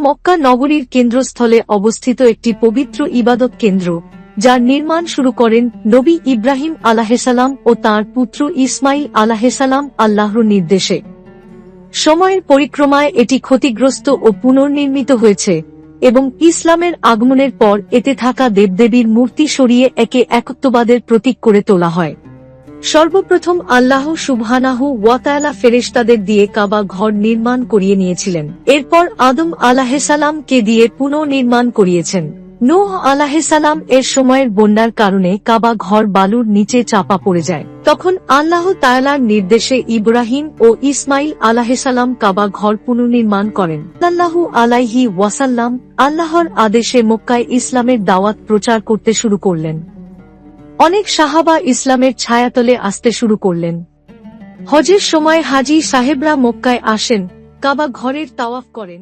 মক্কা নগরীর কেন্দ্রস্থলে অবস্থিত একটি পবিত্র ইবাদত কেন্দ্র, যার নির্মাণ শুরু করেন নবী ইব্রাহিম আলাহিসাল্লাম ও তাঁর পুত্র ইসমাইল আলাহিসাল্লাম আল্লাহর নির্দেশে। সময়ের পরিক্রমায় এটি ক্ষতিগ্রস্ত ও পুনর্নির্মিত হয়েছে এবং ইসলামের আগমনের পর এতে থাকা দেবদেবীর মূর্তি সরিয়ে একে একত্ববাদের প্রতীক করে তোলা হয়। সর্বপ্রথম আল্লাহ সুবহানাহু ওয়া তাআলা ফেরেশতাদের দিয়ে কাবা ঘর নির্মাণ করিয়ে নিয়েছিলেন। এরপর আদম আলাহিসাল্লাম কে দিয়ে পুনর্নির্মাণ করিয়েছেন। নূহ আলাহিসাল্লাম এর সময়ের বন্যার কারণে কাবা ঘর বালুর নিচে চাপা পড়ে যায়। তখন আল্লাহ তাআলার নির্দেশে ইব্রাহিম ও ইসমাইল আলাহিসাল্লাম কাবা ঘর পুনর্নির্মাণ করেন। সাল্লাল্লাহু আলাইহি ওয়াসাল্লাম আল্লাহর আদেশে মক্কায় ইসলামের দাওয়াত প্রচার করতে শুরু করলেন। অনেক সাহাবা ইসলামের ছায়াতলে আসতে শুরু করলেন। হজের সময় হাজী সাহেবরা মক্কায় আসেন, কাবা ঘরের তাওয়াফ করেন।